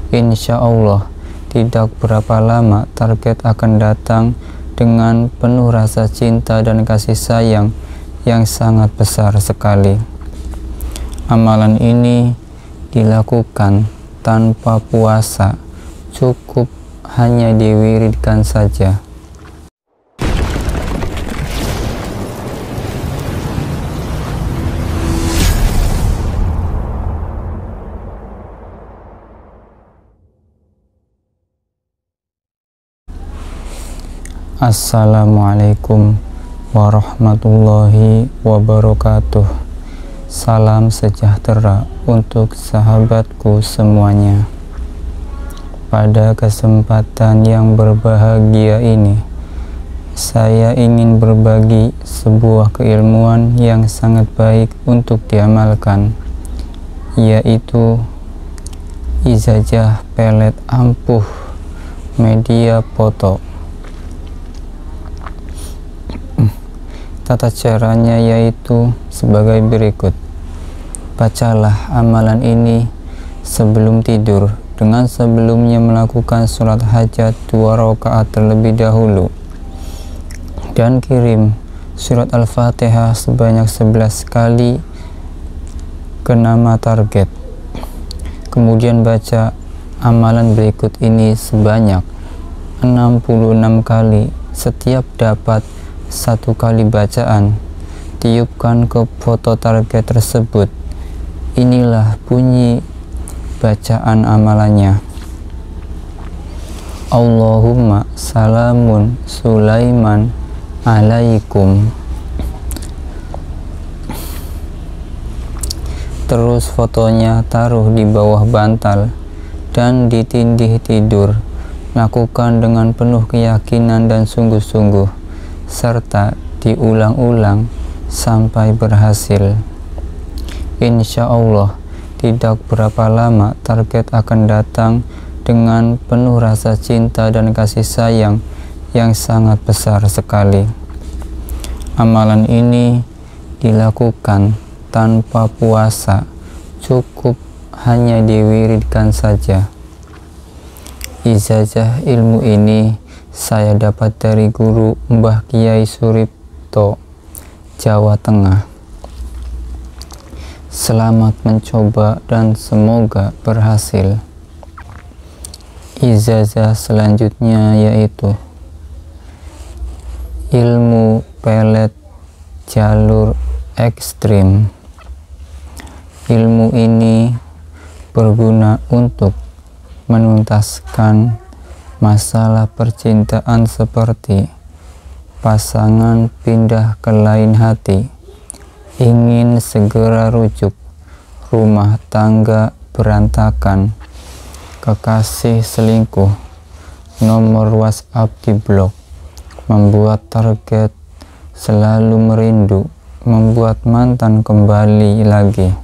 Insya Allah, tidak berapa lama target akan datang dengan penuh rasa cinta dan kasih sayang yang sangat besar sekali. Amalan ini dilakukan tanpa puasa, cukup hanya diwiridkan saja. Assalamualaikum warahmatullahi wabarakatuh. Salam sejahtera untuk sahabatku semuanya. Pada kesempatan yang berbahagia ini, saya ingin berbagi sebuah keilmuan yang sangat baik untuk diamalkan, yaitu ijazah pelet ampuh media foto. Tata caranya yaitu sebagai berikut. Bacalah amalan ini sebelum tidur dengan sebelumnya melakukan sholat hajat 2 rakaat terlebih dahulu, dan kirim surat Al-Fatihah sebanyak 11 kali ke nama target. Kemudian baca amalan berikut ini sebanyak 66 kali. Setiap dapat 1 kali bacaan, tiupkan ke foto target tersebut. Inilah bunyi bacaan amalannya. Allahumma salamun Sulaiman alaikum. Terus fotonya taruh di bawah bantal dan ditindih tidur. Lakukan dengan penuh keyakinan dan sungguh-sungguh, serta diulang-ulang sampai berhasil. Insya Allah, tidak berapa lama target akan datang dengan penuh rasa cinta dan kasih sayang yang sangat besar sekali. Amalan ini dilakukan tanpa puasa, cukup hanya diwiridkan saja. Ijazah ilmu ini saya dapat dari guru Mbah Kiai Suripto, Jawa Tengah. Selamat mencoba dan semoga berhasil. Ijazah selanjutnya yaitu ilmu pelet jalur ekstrim. Ilmu ini berguna untuk menuntaskan masalah percintaan seperti pasangan pindah ke lain hati, ingin segera rujuk, rumah tangga berantakan, kekasih selingkuh, nomor WhatsApp diblok, membuat target selalu merindu, membuat mantan kembali lagi,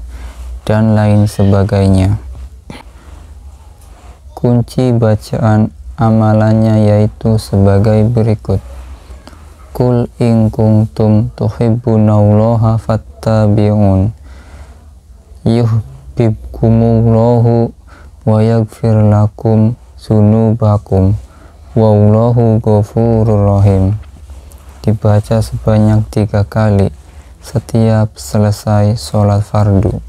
dan lain sebagainya. Kunci bacaan amalannya yaitu sebagai berikut. Qul in kuntum tuhibbunallaha fattabi'un yuhibbukumullahu wa yaghfir lakum dzunubakum wallahu ghafurur rahim. Dibaca sebanyak 3 kali setiap selesai sholat fardu.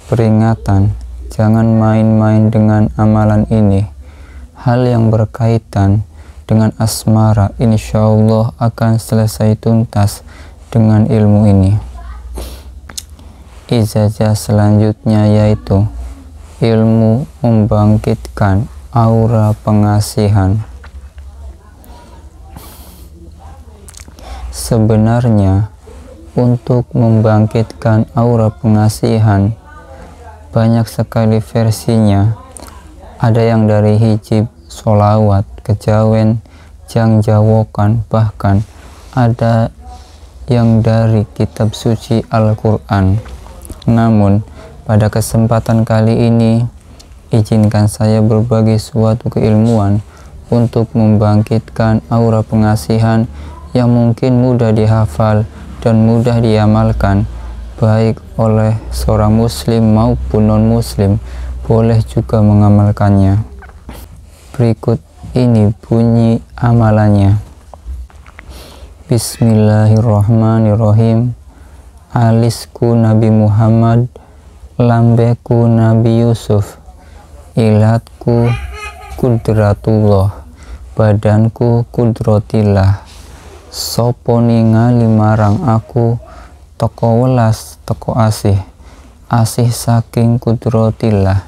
Peringatan, jangan main-main dengan amalan ini. Hal yang berkaitan dengan asmara insya Allah akan selesai tuntas dengan ilmu ini. Ijazah selanjutnya yaitu ilmu membangkitkan aura pengasihan. Sebenarnya untuk membangkitkan aura pengasihan banyak sekali versinya. Ada yang dari hijab, sholawat, kejawen, jangjawokan, bahkan ada yang dari kitab suci Al-Quran. Namun pada kesempatan kali ini izinkan saya berbagi suatu keilmuan untuk membangkitkan aura pengasihan yang mungkin mudah dihafal dan mudah diamalkan baik oleh seorang muslim maupun non muslim boleh juga mengamalkannya. Berikut ini bunyi amalannya. Bismillahirrahmanirrahim. Alisku Nabi Muhammad, lambeku Nabi Yusuf, ilatku kudratullah, badanku kudratillah, sopo ningali marang aku, toko welas toko asih saking kudratillah,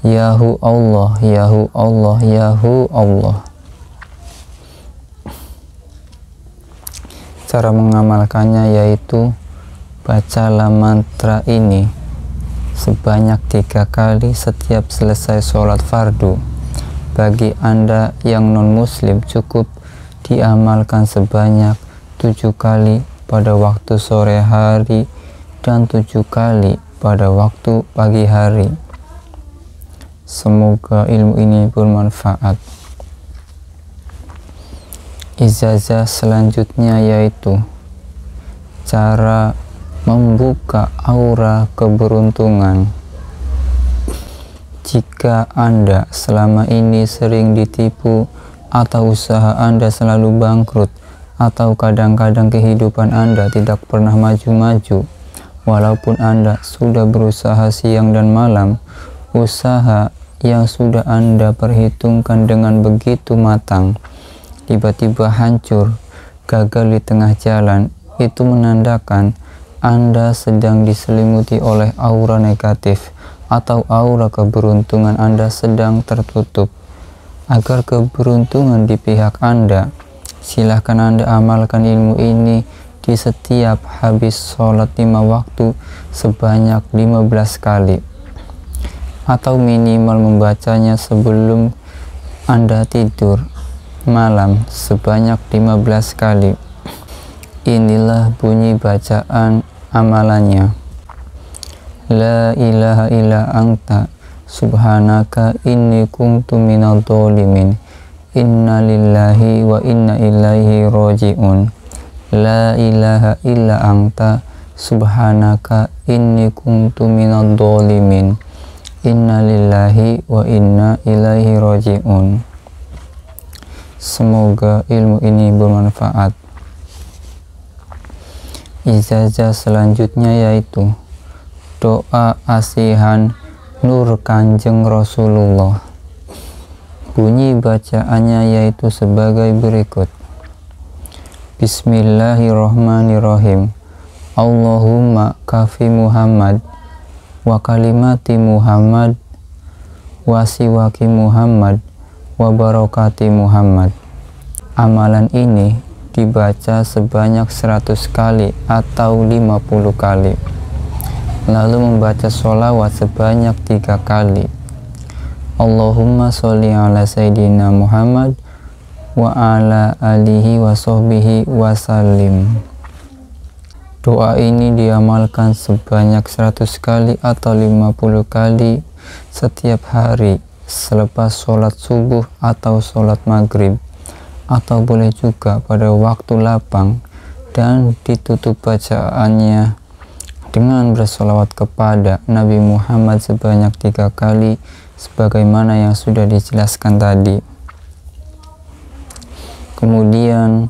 yahu Allah, yahu Allah, yahu Allah. Cara mengamalkannya yaitu bacalah mantra ini sebanyak 3 kali setiap selesai sholat fardu. Bagi Anda yang non-muslim cukup diamalkan sebanyak 7 kali pada waktu sore hari dan 7 kali pada waktu pagi hari. Semoga ilmu ini bermanfaat. Ijazah selanjutnya yaitu cara membuka aura keberuntungan. Jika Anda selama ini sering ditipu atau usaha Anda selalu bangkrut atau kadang-kadang kehidupan Anda tidak pernah maju-maju, walaupun Anda sudah berusaha siang dan malam, usaha yang sudah Anda perhitungkan dengan begitu matang tiba-tiba hancur, gagal di tengah jalan, itu menandakan Anda sedang diselimuti oleh aura negatif atau aura keberuntungan Anda sedang tertutup. Agar keberuntungan di pihak Anda, silahkan Anda amalkan ilmu ini di setiap habis sholat 5 waktu sebanyak 15 kali, atau minimal membacanya sebelum Anda tidur malam sebanyak 15 kali. Inilah bunyi bacaan amalannya. La ilaha illa anta subhanaka inni kuntu minadh dhalimin. Inna lillahi wa inna ilaihi raji'un. La ilaha illa anta subhanaka inni kuntu minadh dhalimin. Inna lillahi wa inna ilaihi raji'un. Semoga ilmu ini bermanfaat. Ijazah selanjutnya yaitu doa asihan Nur Kanjeng Rasulullah. Bunyi bacaannya yaitu sebagai berikut. Bismillahirrahmanirrahim. Allahumma kafi Muhammad wa kalimati Muhammad wa siwaki Muhammad wa barakati Muhammad. Amalan ini dibaca sebanyak 100 kali atau 50 kali. Lalu membaca sholawat sebanyak 3 kali. Allahumma sholli ala Sayyidina Muhammad wa ala alihi wa sahbihi wa sallim. Doa ini diamalkan sebanyak 100 kali atau 50 kali setiap hari selepas sholat subuh atau sholat maghrib, atau boleh juga pada waktu lapang, dan ditutup bacaannya dengan bersolawat kepada Nabi Muhammad sebanyak 3 kali sebagaimana yang sudah dijelaskan tadi. Kemudian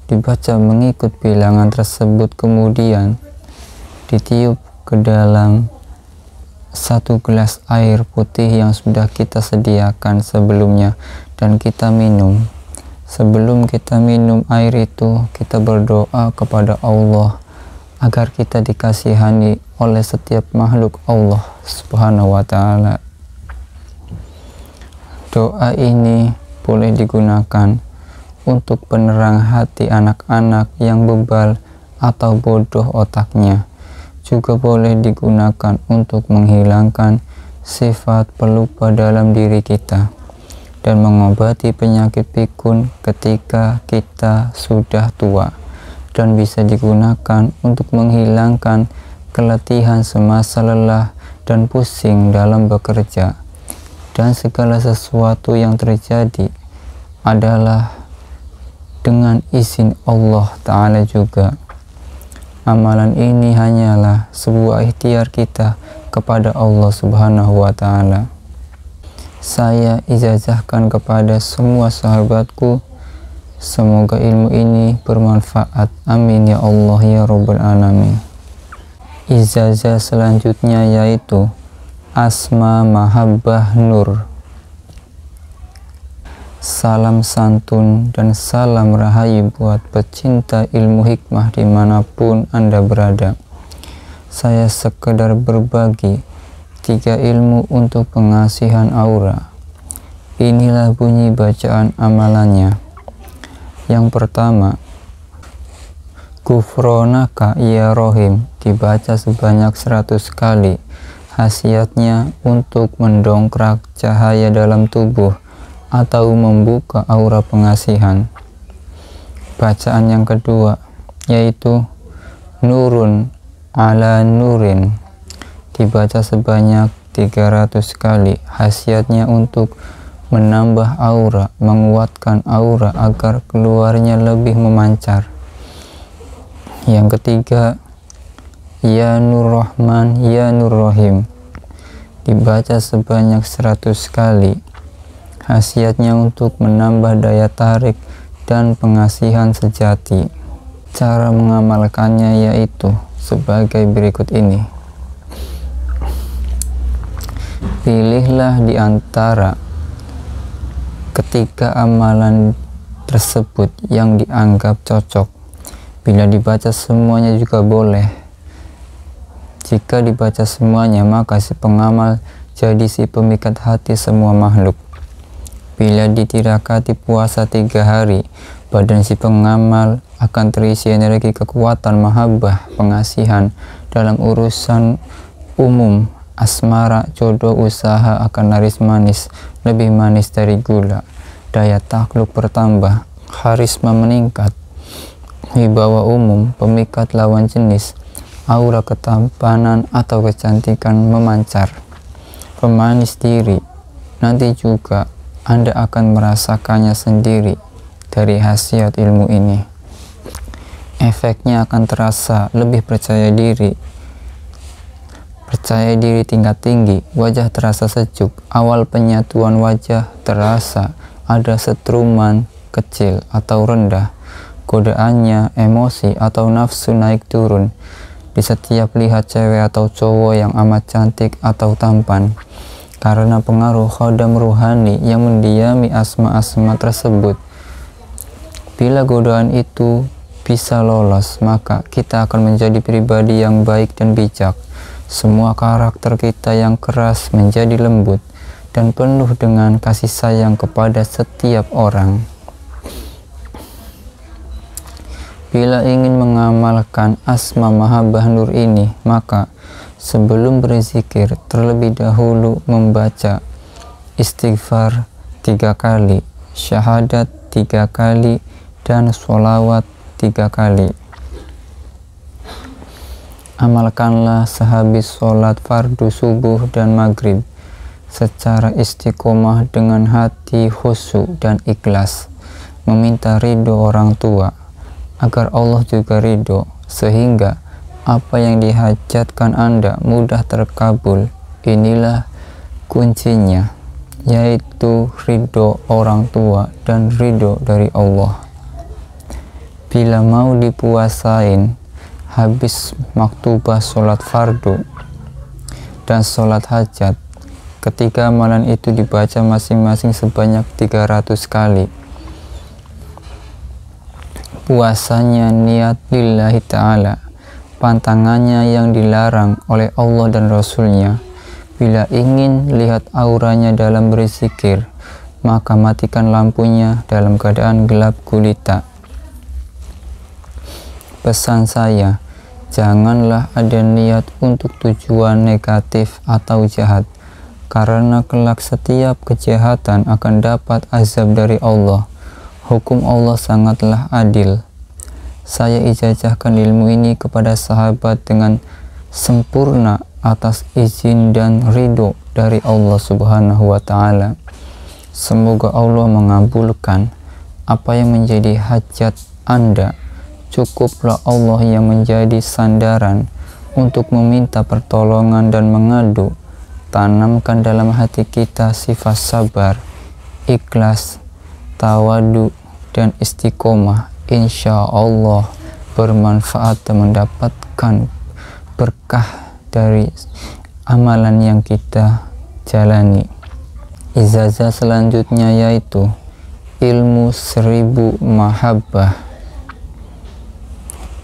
dibaca mengikut bilangan tersebut, kemudian ditiup ke dalam 1 gelas air putih yang sudah kita sediakan sebelumnya dan kita minum. Sebelum kita minum air itu, kita berdoa kepada Allah agar kita dikasihani oleh setiap makhluk Allah Subhanahu wa ta'ala. Doa ini boleh digunakan untuk penerang hati anak-anak yang bebal atau bodoh otaknya. Juga boleh digunakan untuk menghilangkan sifat pelupa dalam diri kita dan mengobati penyakit pikun ketika kita sudah tua, dan bisa digunakan untuk menghilangkan keletihan semasa lelah dan pusing dalam bekerja, dan segala sesuatu yang terjadi adalah dengan izin Allah Ta'ala juga. Amalan ini hanyalah sebuah ikhtiar kita kepada Allah Subhanahu wa Ta'ala. Saya ijazahkan kepada semua sahabatku, semoga ilmu ini bermanfaat. Amin ya Allah ya Rabbal Alamin. Ijazah selanjutnya yaitu Asma Mahabbah Nur. Salam santun dan salam rahayu buat pecinta ilmu hikmah dimanapun Anda berada. Saya sekedar berbagi 3 ilmu untuk pengasihan aura. Inilah bunyi bacaan amalannya. Yang pertama, Gufronaka ya Rohim, dibaca sebanyak 100 kali. Khasiatnya untuk mendongkrak cahaya dalam tubuh atau membuka aura pengasihan. Bacaan yang kedua yaitu Nurun ala Nurin, dibaca sebanyak 300 kali. Khasiatnya untuk menambah aura, menguatkan aura agar keluarnya lebih memancar. Yang ketiga, Ya Nur Rahman Ya Nur Rahim, dibaca sebanyak 100 kali. Khasiatnya untuk menambah daya tarik dan pengasihan sejati. Cara mengamalkannya yaitu sebagai berikut ini. Pilihlah di antara ketiga amalan tersebut yang dianggap cocok. Bila dibaca semuanya juga boleh. Jika dibaca semuanya, maka si pengamal jadi si pemikat hati semua makhluk. Bila ditirakati puasa 3 hari, badan si pengamal akan terisi energi kekuatan mahabbah pengasihan dalam urusan umum, asmara, jodoh, usaha akan laris manis, lebih manis dari gula, daya takluk bertambah, karisma meningkat, wibawa umum, pemikat lawan jenis, aura ketampanan atau kecantikan memancar, pemanis diri. Nanti juga Anda akan merasakannya sendiri dari khasiat ilmu ini. Efeknya akan terasa lebih percaya diri tingkat tinggi, wajah terasa sejuk, awal penyatuan wajah terasa ada setruman kecil atau rendah, godaannya emosi atau nafsu naik turun di setiap lihat cewek atau cowok yang amat cantik atau tampan, karena pengaruh khodam ruhani yang mendiami asma-asma tersebut. Bila godaan itu bisa lolos, maka kita akan menjadi pribadi yang baik dan bijak. Semua karakter kita yang keras menjadi lembut dan penuh dengan kasih sayang kepada setiap orang. Bila ingin mengamalkan Asma Mahabbah Nur ini, maka sebelum berzikir terlebih dahulu membaca istighfar 3 kali, syahadat 3 kali, dan sholawat 3 kali. Amalkanlah sehabis sholat fardu subuh dan maghrib secara istiqomah dengan hati khusyuk dan ikhlas, meminta ridho orang tua agar Allah juga ridho, sehingga apa yang dihajatkan Anda mudah terkabul. Inilah kuncinya, yaitu ridho orang tua dan ridho dari Allah. Bila mau dipuasain, habis maktubah sholat fardu dan sholat hajat, ketika amalan itu dibaca masing-masing sebanyak 300 kali. Puasanya niat lillahi ta'ala, pantangannya yang dilarang oleh Allah dan Rasulnya. Bila ingin lihat auranya dalam berzikir, maka matikan lampunya dalam keadaan gelap gulita. Pesan saya, janganlah ada niat untuk tujuan negatif atau jahat, karena kelak setiap kejahatan akan dapat azab dari Allah. Hukum Allah sangatlah adil. Saya ijazahkan ilmu ini kepada sahabat dengan sempurna atas izin dan ridho dari Allah Subhanahu wa Ta'ala. Semoga Allah mengabulkan apa yang menjadi hajat Anda. Cukuplah Allah yang menjadi sandaran untuk meminta pertolongan dan mengadu. Tanamkan dalam hati kita sifat sabar, ikhlas, tawadu, dan istiqomah. Insya Allah bermanfaat dan mendapatkan berkah dari amalan yang kita jalani. Ijazah selanjutnya yaitu ilmu 1000 mahabbah.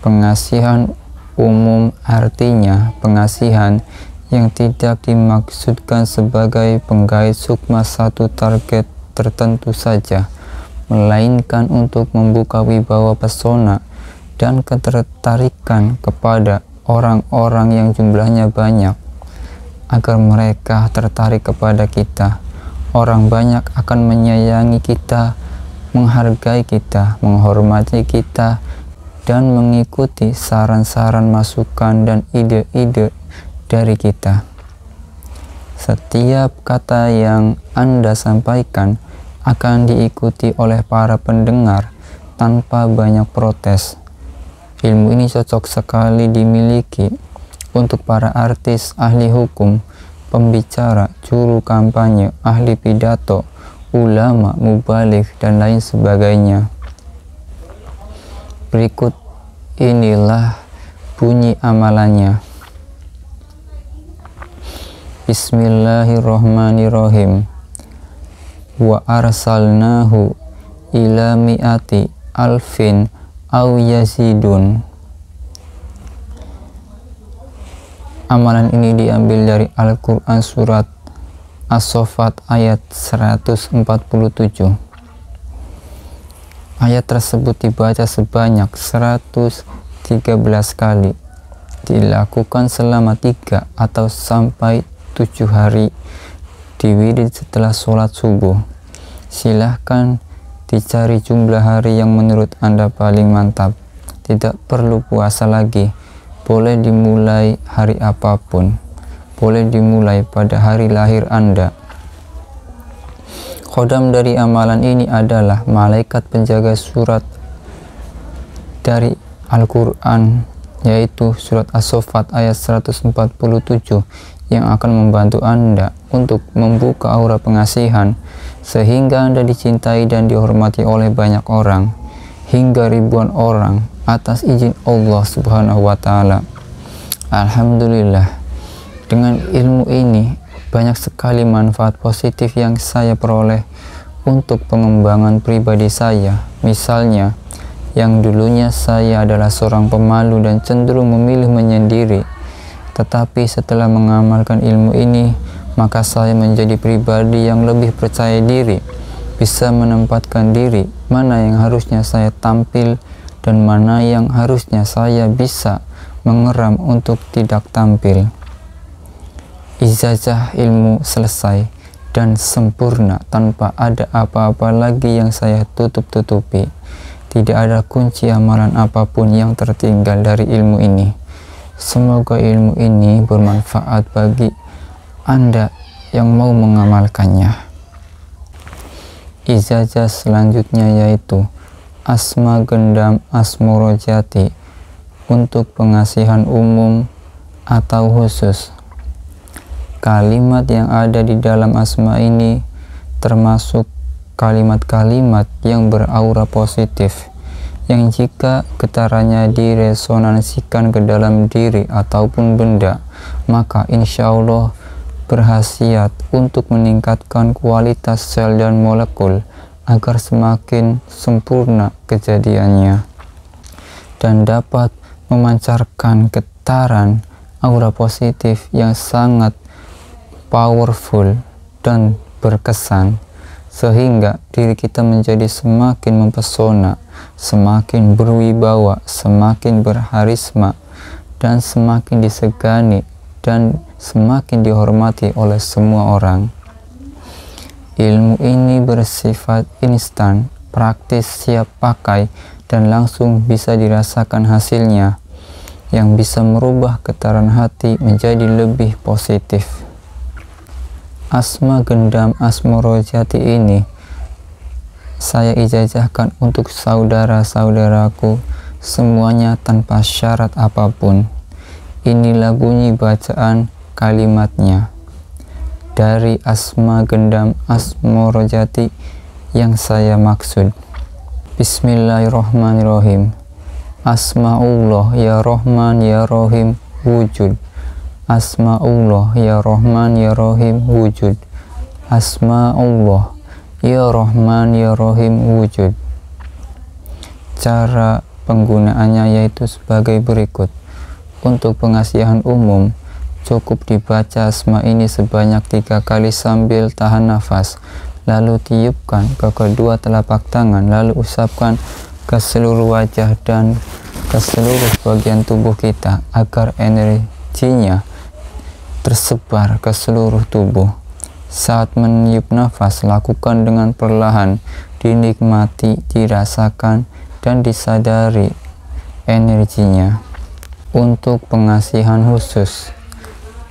Pengasihan umum artinya pengasihan yang tidak dimaksudkan sebagai penggait sukma satu target tertentu saja, melainkan untuk membuka wibawa pesona dan ketertarikan kepada orang-orang yang jumlahnya banyak, agar mereka tertarik kepada kita. Orang banyak akan menyayangi kita, menghargai kita, menghormati kita, dan mengikuti saran-saran, masukan, dan ide-ide dari kita. Setiap kata yang Anda sampaikan akan diikuti oleh para pendengar tanpa banyak protes. Ilmu ini cocok sekali dimiliki untuk para artis, ahli hukum, pembicara, juru kampanye, ahli pidato, ulama, mubaligh, dan lain sebagainya. Berikut inilah bunyi amalannya. Bismillahirrahmanirrahim. Wa arsalnahu ila mi'ati alfin aw yazidun. Amalan ini diambil dari Al-Quran surat As-Saffat ayat 147. Ayat tersebut dibaca sebanyak 113 kali, dilakukan selama 3 atau sampai 7 hari di wirid setelah sholat subuh. Silahkan dicari jumlah hari yang menurut Anda paling mantap. Tidak perlu puasa lagi, boleh dimulai hari apapun, boleh dimulai pada hari lahir Anda. Khodam dari amalan ini adalah malaikat penjaga surat dari Al-Quran, yaitu surat As-Saffat ayat 147, yang akan membantu Anda untuk membuka aura pengasihan sehingga Anda dicintai dan dihormati oleh banyak orang, hingga ribuan orang atas izin Allah Subhanahu wa Ta'ala. Alhamdulillah, dengan ilmu ini banyak sekali manfaat positif yang saya peroleh untuk pengembangan pribadi saya. Misalnya, yang dulunya saya adalah seorang pemalu dan cenderung memilih menyendiri, tetapi setelah mengamalkan ilmu ini, maka saya menjadi pribadi yang lebih percaya diri, bisa menempatkan diri mana yang harusnya saya tampil dan mana yang harusnya saya bisa mengeram untuk tidak tampil. Ijazah ilmu selesai dan sempurna tanpa ada apa-apa lagi yang saya tutup-tutupi. Tidak ada kunci amalan apapun yang tertinggal dari ilmu ini. Semoga ilmu ini bermanfaat bagi Anda yang mau mengamalkannya. Ijazah selanjutnya yaitu Asma Gendam Asmorojati untuk pengasihan umum atau khusus. Kalimat yang ada di dalam asma ini termasuk kalimat-kalimat yang beraura positif, yang jika getarannya diresonansikan ke dalam diri ataupun benda, maka insya Allah berkhasiat untuk meningkatkan kualitas sel dan molekul agar semakin sempurna kejadiannya dan dapat memancarkan getaran aura positif yang sangat powerful dan berkesan, sehingga diri kita menjadi semakin mempesona, semakin berwibawa, semakin berharisma, dan semakin disegani dan semakin dihormati oleh semua orang. Ilmu ini bersifat instan, praktis, siap pakai, dan langsung bisa dirasakan hasilnya, yang bisa merubah getaran hati menjadi lebih positif. Asma Gendam Asmorojati ini saya ijazahkan untuk saudara-saudaraku semuanya tanpa syarat apapun. Inilah bunyi bacaan kalimatnya dari Asma Gendam Asmorojati yang saya maksud. Bismillahirrahmanirrahim. Asmaullah ya Rahman ya Rahim wujud. Asmaullah ya Rahman ya Rahim wujud. Asmaullah ya Rahman ya Rahim wujud. Cara penggunaannya yaitu sebagai berikut. Untuk pengasihan umum, cukup dibaca asma ini sebanyak 3 kali sambil tahan nafas, lalu tiupkan ke kedua telapak tangan, lalu usapkan ke seluruh wajah dan ke seluruh bagian tubuh kita agar energinya tersebar ke seluruh tubuh. Saat meniup nafas, lakukan dengan perlahan, dinikmati, dirasakan, dan disadari energinya. Untuk pengasihan khusus,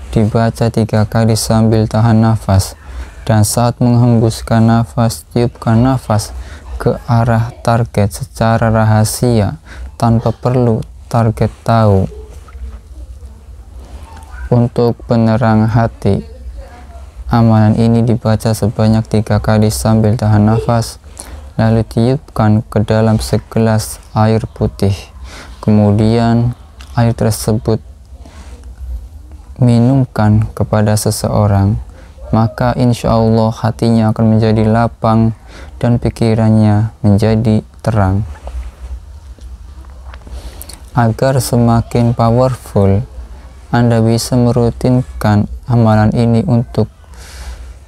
dibaca 3 kali sambil tahan nafas, dan saat menghembuskan nafas, tiupkan nafas ke arah target secara rahasia tanpa perlu target tahu. Untuk penerang hati, amalan ini dibaca sebanyak 3 kali sambil tahan nafas, lalu tiupkan ke dalam segelas air putih. Kemudian air tersebut minumkan kepada seseorang, maka insya Allah hatinya akan menjadi lapang dan pikirannya menjadi terang. Agar semakin powerful, Anda bisa merutinkan amalan ini untuk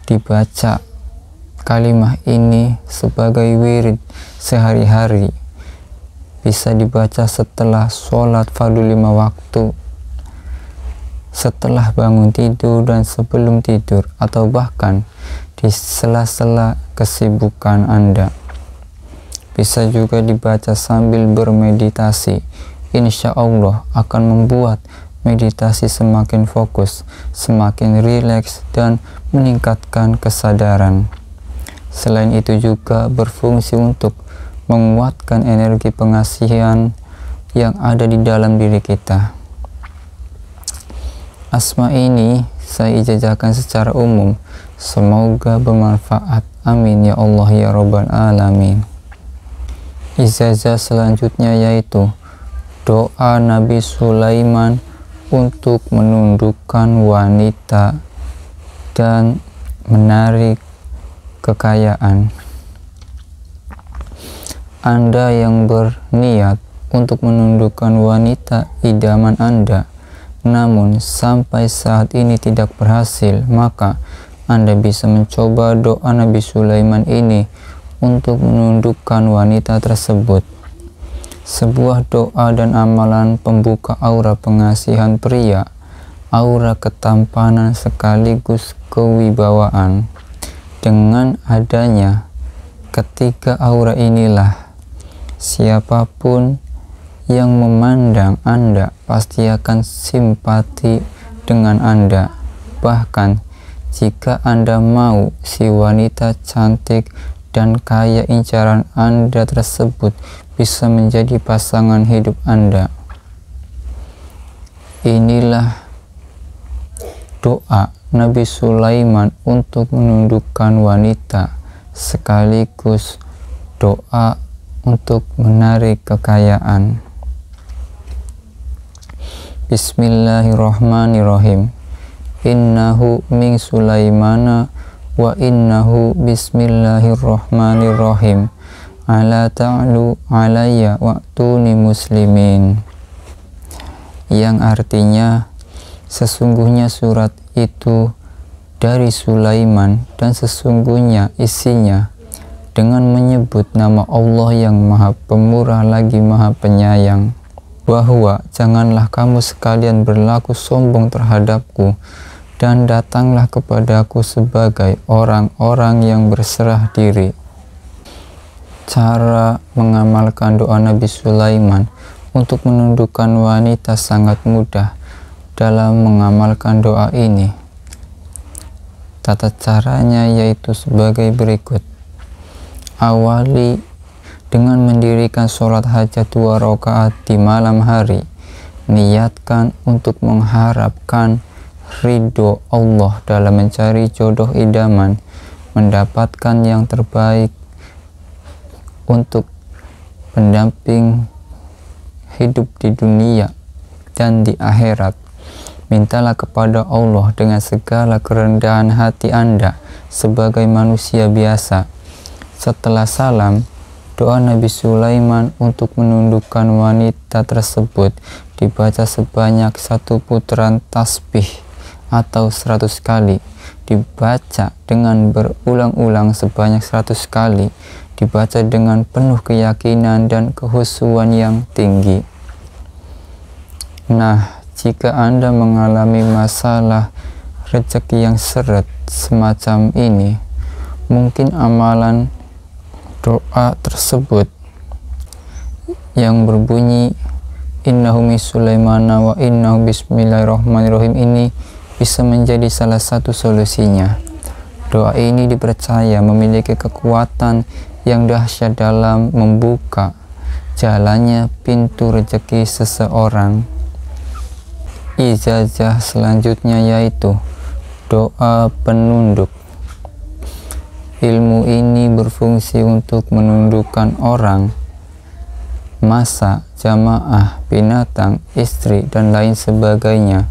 dibaca kalimat ini sebagai wirid sehari-hari. Bisa dibaca setelah sholat fardu 5 waktu, setelah bangun tidur dan sebelum tidur, atau bahkan di sela-sela kesibukan Anda. Bisa juga dibaca sambil bermeditasi. Insya Allah akan membuat meditasi semakin fokus, semakin rileks, dan meningkatkan kesadaran. Selain itu juga berfungsi untuk menguatkan energi pengasihan yang ada di dalam diri kita. Asma ini saya ijazahkan secara umum. Semoga bermanfaat. Amin ya Allah ya Rabbal Alamin. Ijazah selanjutnya yaitu doa Nabi Sulaiman untuk menundukkan wanita dan menarik kekayaan. Anda yang berniat untuk menundukkan wanita idaman Anda, namun sampai saat ini tidak berhasil, maka Anda bisa mencoba doa Nabi Sulaiman ini untuk menundukkan wanita tersebut. Sebuah doa dan amalan pembuka aura pengasihan pria, aura ketampanan sekaligus kewibawaan. Dengan adanya ketiga aura inilah, siapapun yang memandang Anda pasti akan simpati dengan Anda. Bahkan jika Anda mau si wanita cantik dan kaya incaran Anda tersebut bisa menjadi pasangan hidup Anda. Inilah doa Nabi Sulaiman untuk menundukkan wanita, sekaligus doa untuk menarik kekayaan. Bismillahirrahmanirrahim. Innahu min Sulaimana wa innahu bismillahirrahmanirrahim. Ala ta'lu alayya wa'tuni muslimin. Yang artinya, sesungguhnya surat itu dari Sulaiman dan sesungguhnya isinya dengan menyebut nama Allah yang Maha Pemurah lagi Maha Penyayang, bahwa janganlah kamu sekalian berlaku sombong terhadapku dan datanglah kepadaku sebagai orang-orang yang berserah diri. Cara mengamalkan doa Nabi Sulaiman untuk menundukkan wanita sangat mudah. Dalam mengamalkan doa ini, tata caranya yaitu sebagai berikut. Awali dengan mendirikan sholat hajat 2 rakaat di malam hari Niatkan untuk mengharapkan ridho Allah dalam mencari jodoh idaman, mendapatkan yang terbaik untuk pendamping hidup di dunia dan di akhirat. Mintalah kepada Allah dengan segala kerendahan hati Anda sebagai manusia biasa. Setelah salam, doa Nabi Sulaiman untuk menundukkan wanita tersebut dibaca sebanyak 1 putaran tasbih atau 100 kali, dibaca dengan berulang-ulang sebanyak 100 kali, dibaca dengan penuh keyakinan dan kehusuan yang tinggi. Nah, jika Anda mengalami masalah rezeki yang seret semacam ini, mungkin amalan doa tersebut yang berbunyi innahu min Sulaimana wa innahu bismillahirrahmanirrahim ini bisa menjadi salah satu solusinya. Doa ini dipercaya memiliki kekuatan yang dahsyat dalam membuka jalannya pintu rezeki seseorang. Ijazah selanjutnya yaitu doa penunduk. Ilmu ini berfungsi untuk menundukkan orang, masa, jamaah, binatang, istri, dan lain sebagainya.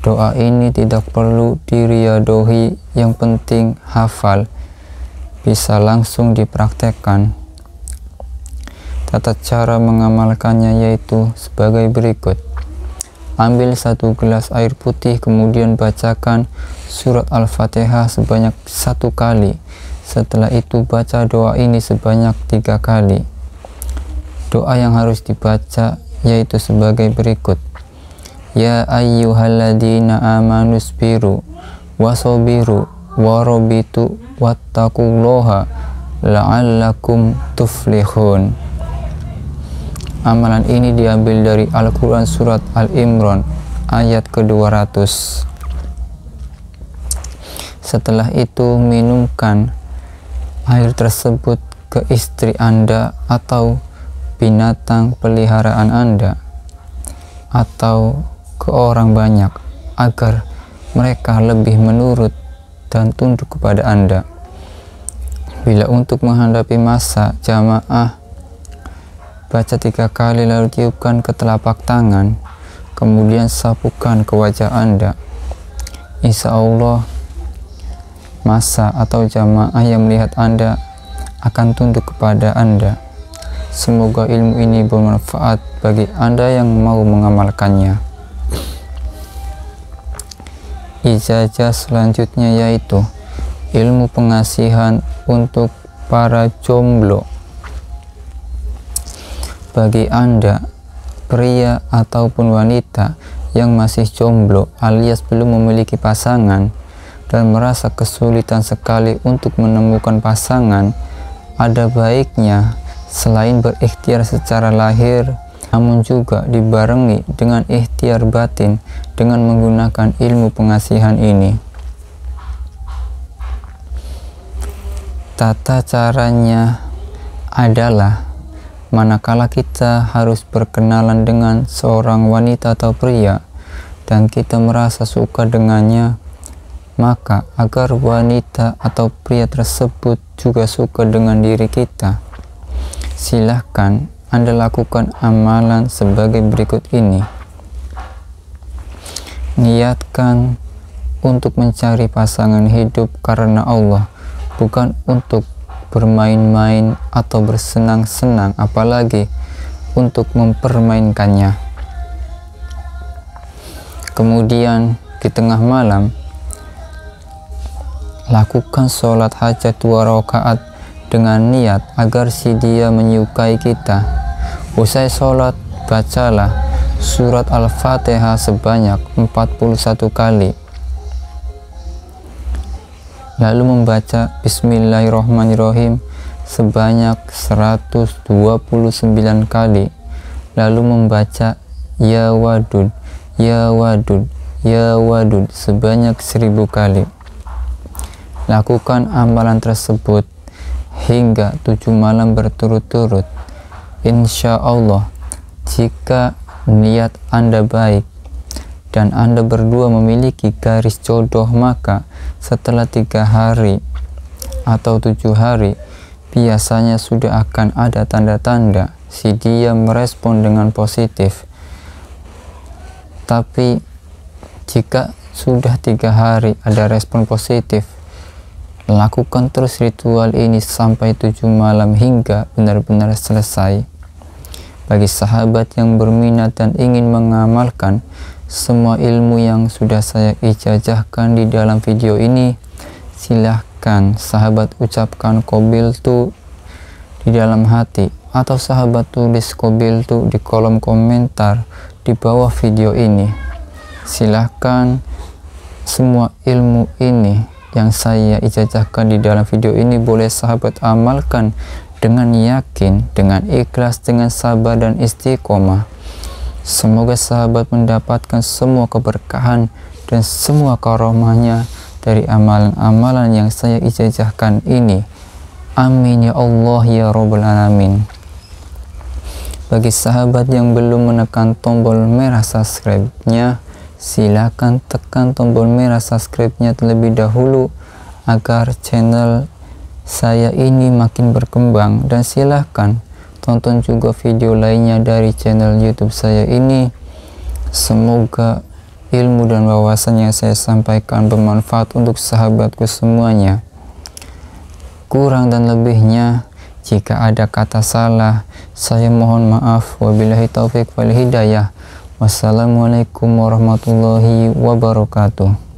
Doa ini tidak perlu diriadohi, yang penting hafal, bisa langsung dipraktekkan. Tata cara mengamalkannya yaitu sebagai berikut. Ambil 1 gelas air putih, kemudian bacakan surat Al-Fatihah sebanyak 1 kali. Setelah itu baca doa ini sebanyak 3 kali. Doa yang harus dibaca yaitu sebagai berikut. Ya ayyuhalladzina amanu sabiru wasabiru warabitu wattaqullaha la'allakum tuflihun. Amalan ini diambil dari Al-Quran Surat Al-Imran ayat ke-200. Setelah itu minumkan air tersebut ke istri Anda atau binatang peliharaan Anda atau ke orang banyak agar mereka lebih menurut dan tunduk kepada Anda. Bila untuk menghadapi masa jamaah, baca 3 kali lalu tiupkan ke telapak tangan, kemudian sapukan ke wajah Anda. Insya Allah masa atau jamaah yang melihat Anda akan tunduk kepada Anda. Semoga ilmu ini bermanfaat bagi Anda yang mau mengamalkannya. Ijazah selanjutnya yaitu ilmu pengasihan untuk para jomblo. Bagi Anda, pria ataupun wanita yang masih jomblo alias belum memiliki pasangan dan merasa kesulitan sekali untuk menemukan pasangan, ada baiknya selain berikhtiar secara lahir, namun juga dibarengi dengan ikhtiar batin dengan menggunakan ilmu pengasihan ini. Tata caranya adalah manakala kita harus berkenalan dengan seorang wanita atau pria dan kita merasa suka dengannya, maka agar wanita atau pria tersebut juga suka dengan diri kita, silahkan Anda lakukan amalan sebagai berikut ini. Niatkan untuk mencari pasangan hidup karena Allah, bukan untuk bermain-main atau bersenang-senang, apalagi untuk mempermainkannya. Kemudian di tengah malam lakukan sholat hajat 2 rakaat dengan niat agar si dia menyukai kita. Usai sholat bacalah surat Al-Fatihah sebanyak 41 kali, lalu membaca Bismillahirrahmanirrahim sebanyak 129 kali, lalu membaca Ya Wadud, Ya Wadud, Ya Wadud sebanyak 1000 kali. Lakukan amalan tersebut hingga 7 malam berturut-turut. Insya Allah, jika niat Anda baik, dan Anda berdua memiliki garis jodoh, maka setelah 3 hari atau 7 hari, biasanya sudah akan ada tanda-tanda si dia merespon dengan positif. Tapi jika sudah 3 hari ada respon positif, lakukan terus ritual ini sampai 7 malam hingga benar-benar selesai. Bagi sahabat yang berminat dan ingin mengamalkan semua ilmu yang sudah saya ijazahkan di dalam video ini, silahkan sahabat ucapkan qabiltu di dalam hati, atau sahabat tulis qabiltu di kolom komentar di bawah video ini. Silahkan semua ilmu ini yang saya ijazahkan di dalam video ini boleh sahabat amalkan dengan yakin, dengan ikhlas, dengan sabar dan istiqomah. Semoga sahabat mendapatkan semua keberkahan dan semua karomahnya dari amalan-amalan yang saya ijazahkan ini. Amin ya Allah ya Rabbal Alamin. Bagi sahabat yang belum menekan tombol merah subscribe-nya, silakan tekan tombol merah subscribe-nya terlebih dahulu agar channel saya ini makin berkembang, dan silahkan tonton juga video lainnya dari channel YouTube saya ini. Semoga ilmu dan wawasan yang saya sampaikan bermanfaat untuk sahabatku semuanya. Kurang dan lebihnya, jika ada kata salah, saya mohon maaf. Wabillahi taufik wal hidayah. Wassalamualaikum warahmatullahi wabarakatuh.